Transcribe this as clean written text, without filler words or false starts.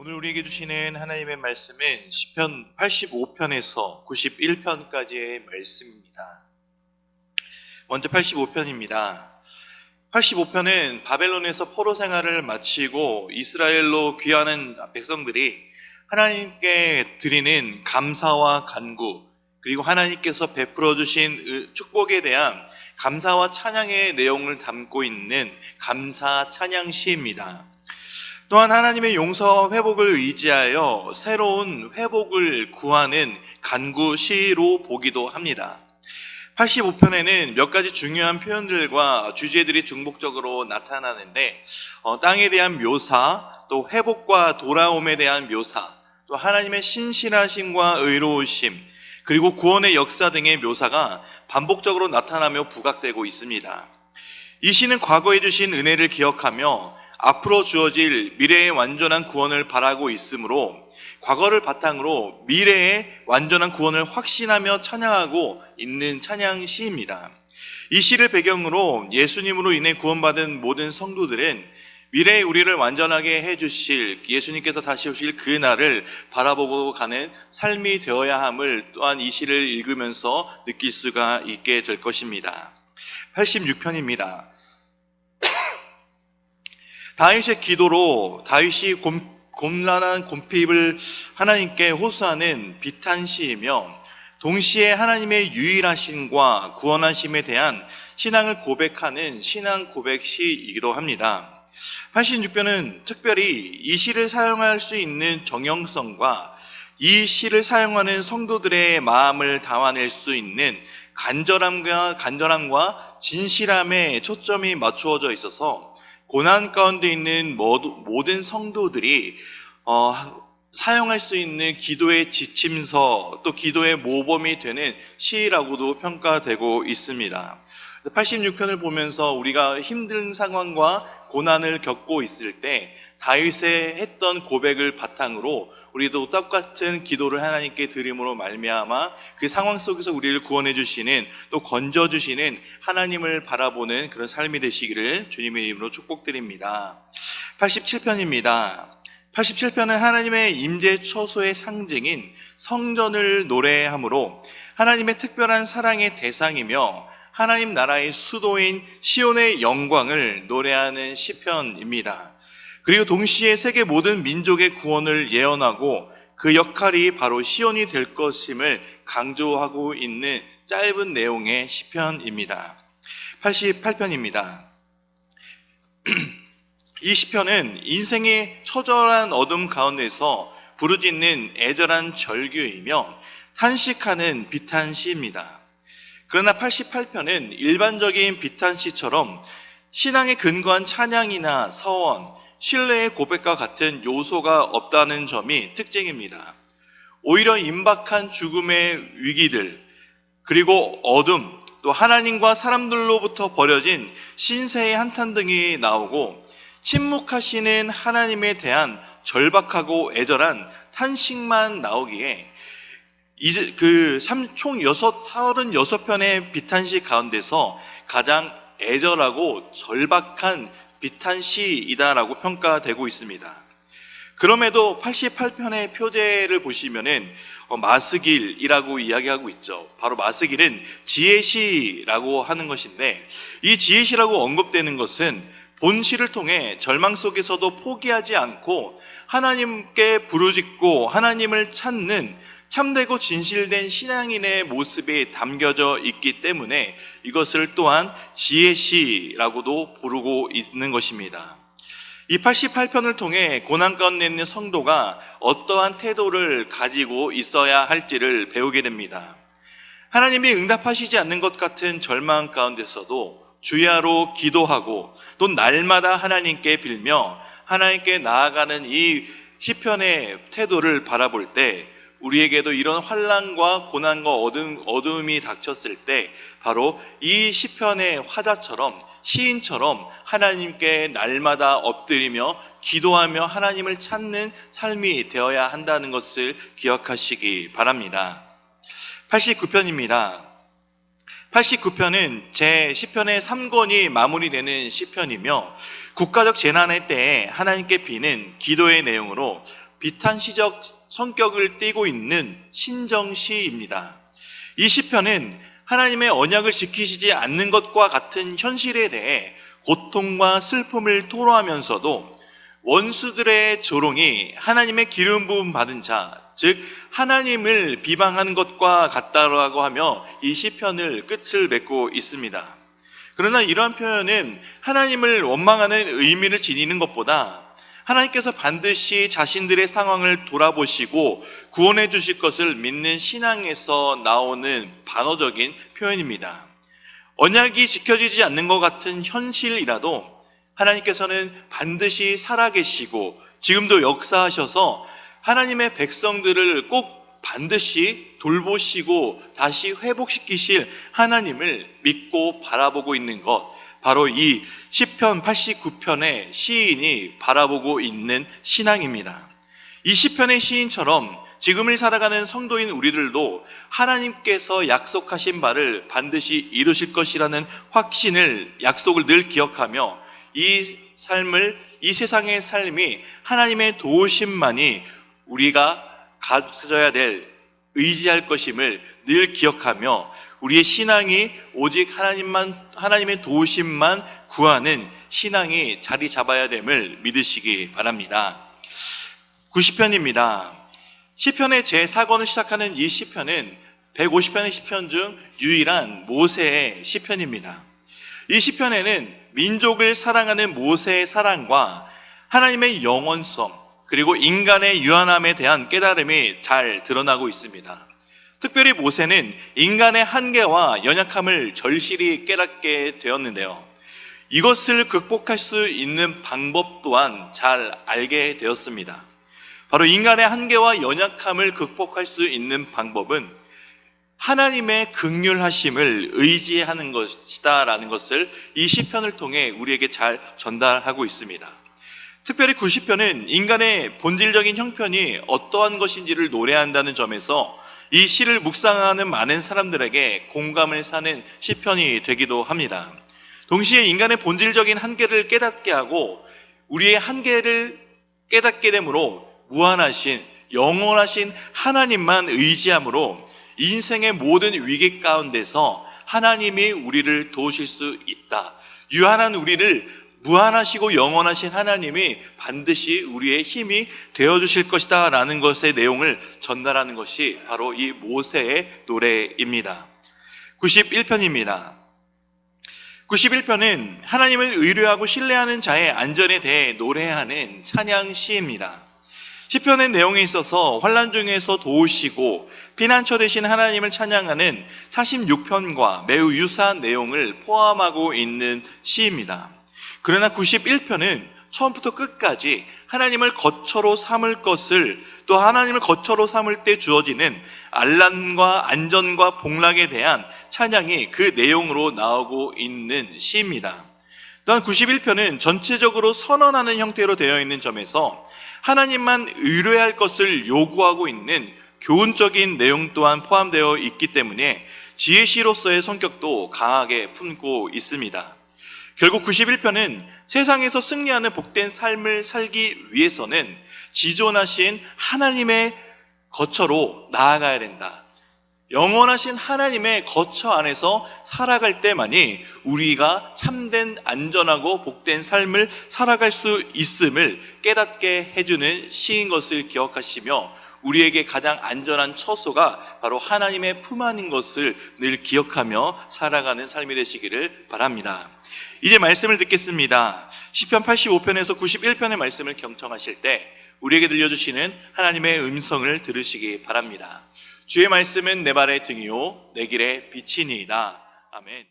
오늘 우리에게 주시는 하나님의 말씀은 시편 85편에서 91편까지의 말씀입니다. 먼저 85편입니다. 85편은 바벨론에서 포로 생활을 마치고 이스라엘로 귀환한 백성들이 하나님께 드리는 감사와 간구, 그리고 하나님께서 베풀어 주신 축복에 대한 감사와 찬양의 내용을 담고 있는 감사 찬양 시입니다. 또한 하나님의 용서와 회복을 의지하여 새로운 회복을 구하는 간구 시로 보기도 합니다. 85편에는 몇 가지 중요한 표현들과 주제들이 중복적으로 나타나는데 땅에 대한 묘사, 또 회복과 돌아옴에 대한 묘사, 또 하나님의 신실하심과 의로우심, 그리고 구원의 역사 등의 묘사가 반복적으로 나타나며 부각되고 있습니다. 이 시는 과거에 주신 은혜를 기억하며 앞으로 주어질 미래의 완전한 구원을 바라고 있으므로 과거를 바탕으로 미래의 완전한 구원을 확신하며 찬양하고 있는 찬양 시입니다. 이 시를 배경으로 예수님으로 인해 구원받은 모든 성도들은 미래의 우리를 완전하게 해주실 예수님께서 다시 오실 그 날을 바라보고 가는 삶이 되어야 함을 또한 이 시를 읽으면서 느낄 수가 있게 될 것입니다. 86편입니다. 다윗의 기도로 다윗이 곤란한 곰핍을 하나님께 호소하는 비탄 시이며 동시에 하나님의 유일하심과 구원하심에 대한 신앙을 고백하는 신앙 고백 시이기도 합니다. 86편은 특별히 이 시를 사용할 수 있는 정형성과 이 시를 사용하는 성도들의 마음을 담아낼 수 있는 간절함과 진실함에 초점이 맞추어져 있어서 고난 가운데 있는 모든 성도들이 사용할 수 있는 기도의 지침서, 또 기도의 모범이 되는 시라고도 평가되고 있습니다. 86편을 보면서 우리가 힘든 상황과 고난을 겪고 있을 때 다윗의 했던 고백을 바탕으로 우리도 똑같은 기도를 하나님께 드림으로 말미암아 그 상황 속에서 우리를 구원해 주시는, 또 건져 주시는 하나님을 바라보는 그런 삶이 되시기를 주님의 이름으로 축복드립니다. 87편입니다. 87편은 하나님의 임재 처소의 상징인 성전을 노래하므로 하나님의 특별한 사랑의 대상이며 하나님 나라의 수도인 시온의 영광을 노래하는 시편입니다. 그리고 동시에 세계 모든 민족의 구원을 예언하고 그 역할이 바로 시온이 될 것임을 강조하고 있는 짧은 내용의 시편입니다. 88편입니다. 이 시편은 인생의 처절한 어둠 가운데서 부르짖는 애절한 절규이며 탄식하는 비탄시입니다. 그러나 88편은 일반적인 비탄시처럼 신앙에 근거한 찬양이나 서원, 신뢰의 고백과 같은 요소가 없다는 점이 특징입니다. 오히려 임박한 죽음의 위기들, 그리고 어둠, 또 하나님과 사람들로부터 벌여진 신세의 한탄 등이 나오고 침묵하시는 하나님에 대한 절박하고 애절한 탄식만 나오기에 이제 총 36편의 비탄시 가운데서 가장 애절하고 절박한 비탄시이다라고 평가되고 있습니다. 그럼에도 88편의 표제를 보시면은 마스길이라고 이야기하고 있죠. 바로 마스길은 지혜시라고 하는 것인데, 이 지혜시라고 언급되는 것은 본시를 통해 절망 속에서도 포기하지 않고 하나님께 부르짖고 하나님을 찾는 참되고 진실된 신앙인의 모습이 담겨져 있기 때문에 이것을 또한 지혜시라고도 부르고 있는 것입니다. 이 88편을 통해 고난 가운데 있는 성도가 어떠한 태도를 가지고 있어야 할지를 배우게 됩니다. 하나님이 응답하시지 않는 것 같은 절망 가운데서도 주야로 기도하고 또 날마다 하나님께 빌며 하나님께 나아가는 이 시편의 태도를 바라볼 때 우리에게도 이런 환난과 고난과 어둠이 닥쳤을 때 바로 이 시편의 화자처럼, 시인처럼 하나님께 날마다 엎드리며 기도하며 하나님을 찾는 삶이 되어야 한다는 것을 기억하시기 바랍니다. 89편입니다. 89편은 제 시편의 3권이 마무리되는 시편이며 국가적 재난의 때에 하나님께 비는 기도의 내용으로 비탄시적 성격을 띠고 있는 신정시입니다. 이 시편은 하나님의 언약을 지키시지 않는 것과 같은 현실에 대해 고통과 슬픔을 토로하면서도 원수들의 조롱이 하나님의 기름 부음 받은 자, 즉 하나님을 비방하는 것과 같다라고 하며 이 시편을 끝을 맺고 있습니다. 그러나 이러한 표현은 하나님을 원망하는 의미를 지니는 것보다 하나님께서 반드시 자신들의 상황을 돌아보시고 구원해 주실 것을 믿는 신앙에서 나오는 반어적인 표현입니다. 언약이 지켜지지 않는 것 같은 현실이라도 하나님께서는 반드시 살아계시고 지금도 역사하셔서 하나님의 백성들을 꼭 반드시 돌보시고 다시 회복시키실 하나님을 믿고 바라보고 있는 것, 바로 이 시편 89편의 시인이 바라보고 있는 신앙입니다. 이 시편의 시인처럼 지금을 살아가는 성도인 우리들도 하나님께서 약속하신 바를 반드시 이루실 것이라는 확신을, 약속을 늘 기억하며 이 세상의 삶이 하나님의 도우심만이 우리가 가져야 될, 의지할 것임을 늘 기억하며 우리의 신앙이 오직 하나님의 도우심만 구하는 신앙이 자리 잡아야 됨을 믿으시기 바랍니다. 90편입니다. 시편의 제4권을 시작하는 이 시편은 150편의 시편 중 유일한 모세의 시편입니다. 이 시편에는 민족을 사랑하는 모세의 사랑과 하나님의 영원성, 그리고 인간의 유한함에 대한 깨달음이 잘 드러나고 있습니다. 특별히 모세는 인간의 한계와 연약함을 절실히 깨닫게 되었는데요. 이것을 극복할 수 있는 방법 또한 잘 알게 되었습니다. 바로 인간의 한계와 연약함을 극복할 수 있는 방법은 하나님의 긍휼하심을 의지하는 것이다라는 것을 이 시편을 통해 우리에게 잘 전달하고 있습니다. 특별히 90편은 인간의 본질적인 형편이 어떠한 것인지를 노래한다는 점에서 이 시를 묵상하는 많은 사람들에게 공감을 사는 시편이 되기도 합니다. 동시에 인간의 본질적인 한계를 깨닫게 하고 우리의 한계를 깨닫게 되므로 무한하신, 영원하신 하나님만 의지함으로 인생의 모든 위기 가운데서 하나님이 우리를 도우실 수 있다. 유한한 우리를 무한하시고 영원하신 하나님이 반드시 우리의 힘이 되어주실 것이다 라는 것의 내용을 전달하는 것이 바로 이 모세의 노래입니다. 91편입니다. 91편은 하나님을 의뢰하고 신뢰하는 자의 안전에 대해 노래하는 찬양 시입니다. 시편의 내용에 있어서 환난 중에서 도우시고 피난처 되신 하나님을 찬양하는 46편과 매우 유사한 내용을 포함하고 있는 시입니다. 그러나 91편은 처음부터 끝까지 하나님을 거처로 삼을 것을, 또 하나님을 거처로 삼을 때 주어지는 안란과 안전과 복락에 대한 찬양이 그 내용으로 나오고 있는 시입니다. 또한 91편은 전체적으로 선언하는 형태로 되어 있는 점에서 하나님만 의뢰할 것을 요구하고 있는 교훈적인 내용 또한 포함되어 있기 때문에 지혜시로서의 성격도 강하게 품고 있습니다. 결국 91편은 세상에서 승리하는 복된 삶을 살기 위해서는 지존하신 하나님의 거처로 나아가야 된다. 영원하신 하나님의 거처 안에서 살아갈 때만이 우리가 참된 안전하고 복된 삶을 살아갈 수 있음을 깨닫게 해주는 시인 것을 기억하시며 우리에게 가장 안전한 처소가 바로 하나님의 품 안인 것을 늘 기억하며 살아가는 삶이 되시기를 바랍니다. 이제 말씀을 듣겠습니다. 시편 85편에서 91편의 말씀을 경청하실 때 우리에게 들려주시는 하나님의 음성을 들으시기 바랍니다. 주의 말씀은 내 발의 등이요 내 길의 빛이니이다. 아멘.